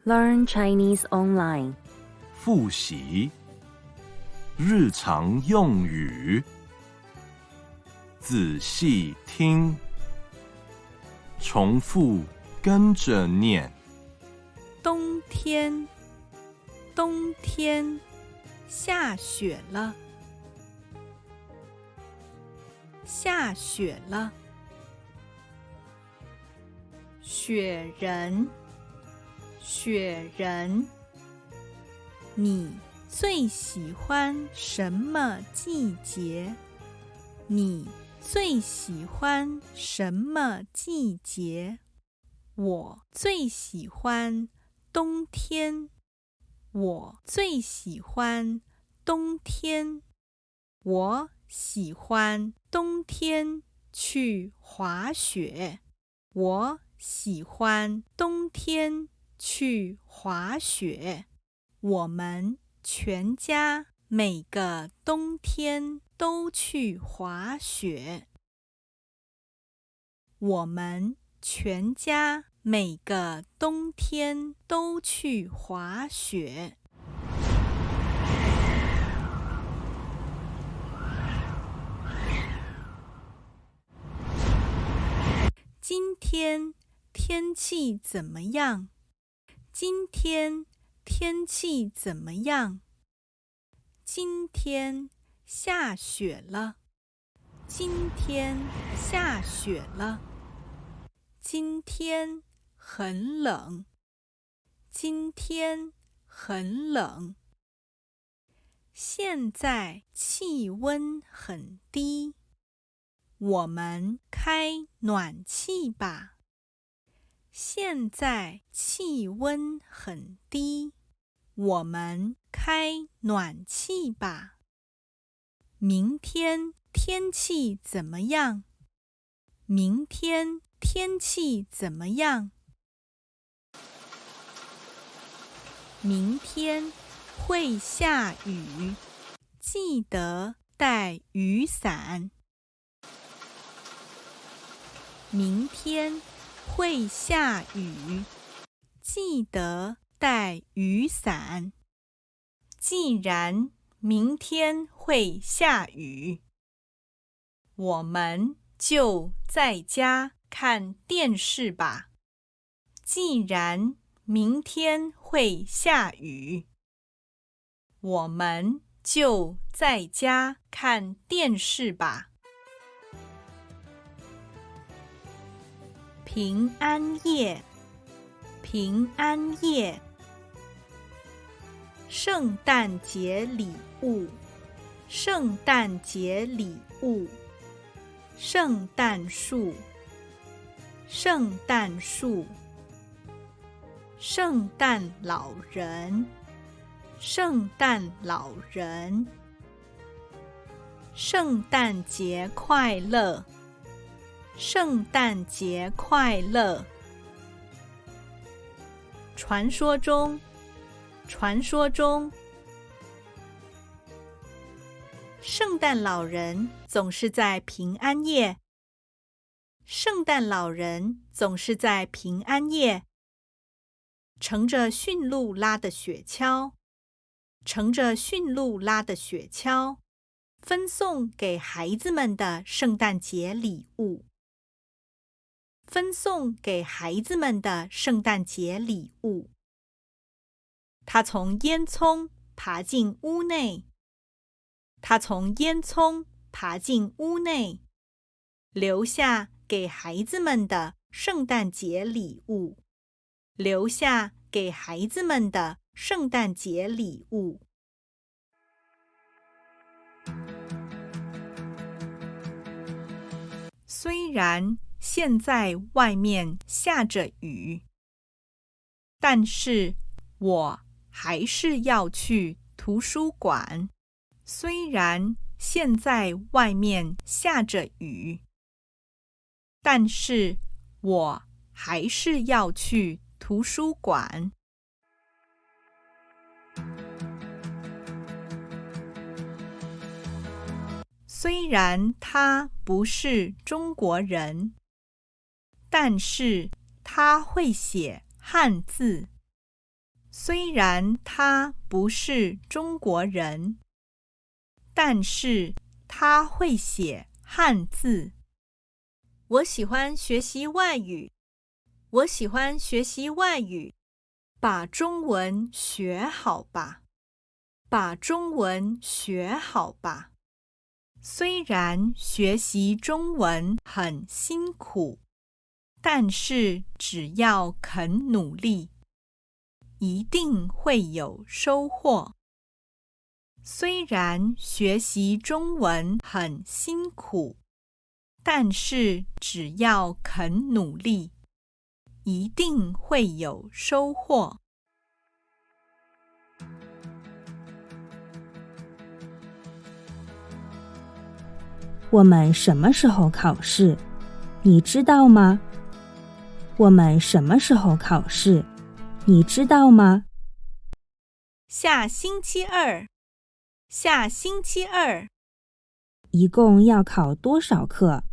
Learn Chinese online. 复习日常用语，仔细听，重复跟着念。冬天，冬天，下雪了，下雪了。雪人，雪人，你最喜欢什么季节？你最喜欢什么季节？我最喜欢冬天。我最喜欢冬天。我喜欢冬天去滑雪。我喜欢冬天去滑雪。我们全家每个冬天都去滑雪。我们全家每个冬天都去滑雪。今天天气怎么样？今天天气怎么样？今天下雪了。今天下雪了。今天很冷。今天很冷。现在气温很低，我们开暖气吧。现在气温很低，我们开暖气吧。明天天气怎么样？明天天气怎么样？明天会下雨，记得带雨伞。明天会下雨，记得带雨伞。既然明天会下雨，我们就在家看电视吧。既然明天会下雨，我们就在家看电视吧。平安夜，平安夜。圣诞节礼物，圣诞节礼物。圣诞树，圣诞树。圣诞老人，圣诞老人。圣诞节快乐，圣诞节快乐。传说中，传说中，圣诞老人总是在平安夜。圣诞老人总是在平安夜，乘着驯鹿拉的雪橇，乘着驯鹿拉的雪橇，分送给孩子们的圣诞节礼物。分送给孩子们的圣诞节礼物。他从烟囱爬进屋内，他从烟囱爬进屋内，留下给孩子们的圣诞节礼物，留下给孩子们的圣诞节礼物。虽然现在外面下着雨，但是我还是要去图书馆。虽然现在外面下着雨，但是我还是要去图书馆。虽然他不是中国人，但是他会写汉字。虽然他不是中国人，但是他会写汉字。我喜欢学习外语，我喜欢学习外语。把中文学好吧，把中文学好吧。虽然学习中文很辛苦，但是只要肯努力，一定会有收获。虽然学习中文很辛苦，但是只要肯努力，一定会有收获。我们什么时候考试？你知道吗？我们什么时候考试？你知道吗？下星期二，下星期二。一共要考多少课？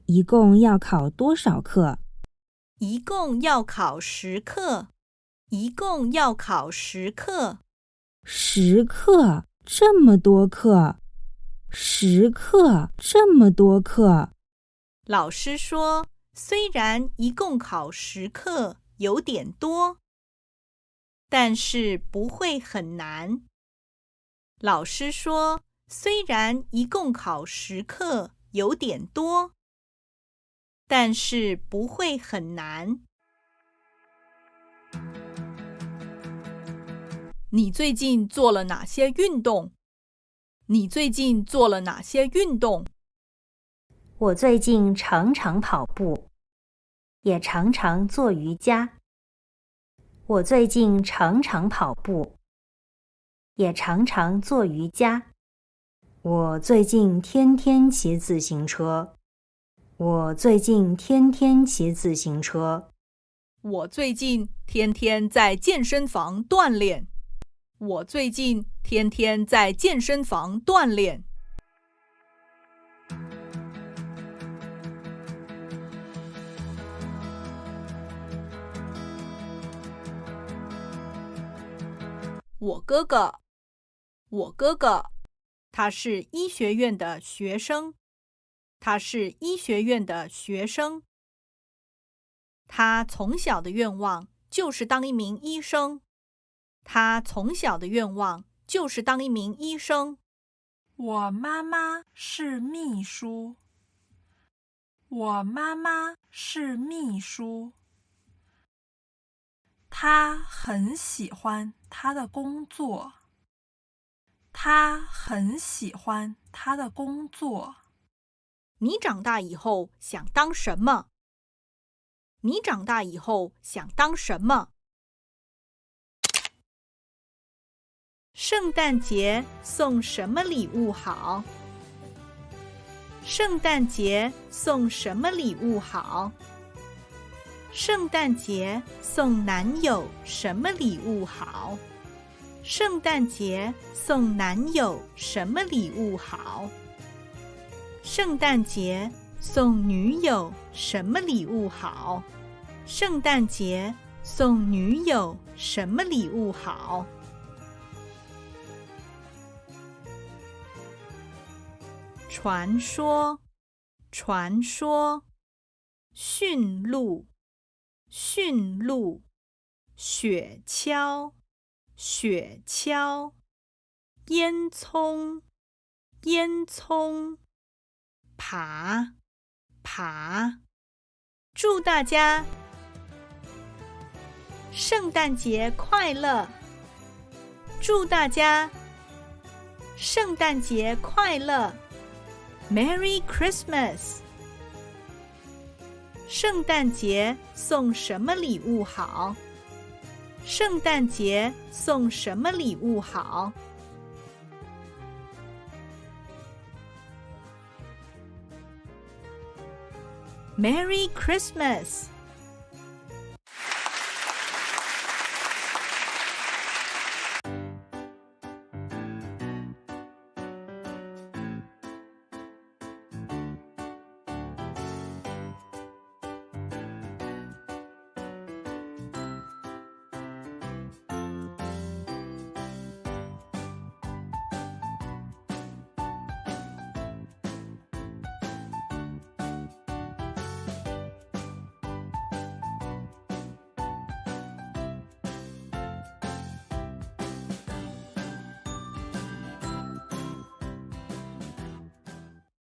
一共要考多少课？一共要考10课，一共要考10课。10课，这么多课！10课，这么多课！老师说，虽然一共考10课有点多，但是不会很难。老师说，虽然一共考10课有点多，但是不会很难。你最近做了哪些运动？你最近做了哪些运动？我最近常常跑步，也常常做瑜伽。我最近常常跑步，也常常做瑜伽。我最近天天骑自行车。我最近天天骑自行车。我最近天天在健身房锻炼。我最近天天在健身房锻炼。我哥哥，他是医学院的学生。他是医学院的学生。他从小的愿望就是当一名医生。他从小的愿望就是当一名医生。我妈妈是秘书。我妈妈是秘书。她很喜欢她的工作。她很喜欢她的工作。你长大以后想当什么？你长大以后想当什么？圣诞节送什么礼物好？圣诞节送什么礼物好？圣诞节送男友什么礼物好？圣诞节送男友什么礼物好？圣诞节送女友什么礼物好？圣诞节送女友什么礼物好？传说，传说。驯鹿，驯鹿。雪橇，雪橇。烟囱，烟囱。爬，爬。祝大家圣诞节快乐！祝大家圣诞节快乐！ Merry Christmas！ 圣诞节送什么礼物好？圣诞节送什么礼物好？Merry Christmas!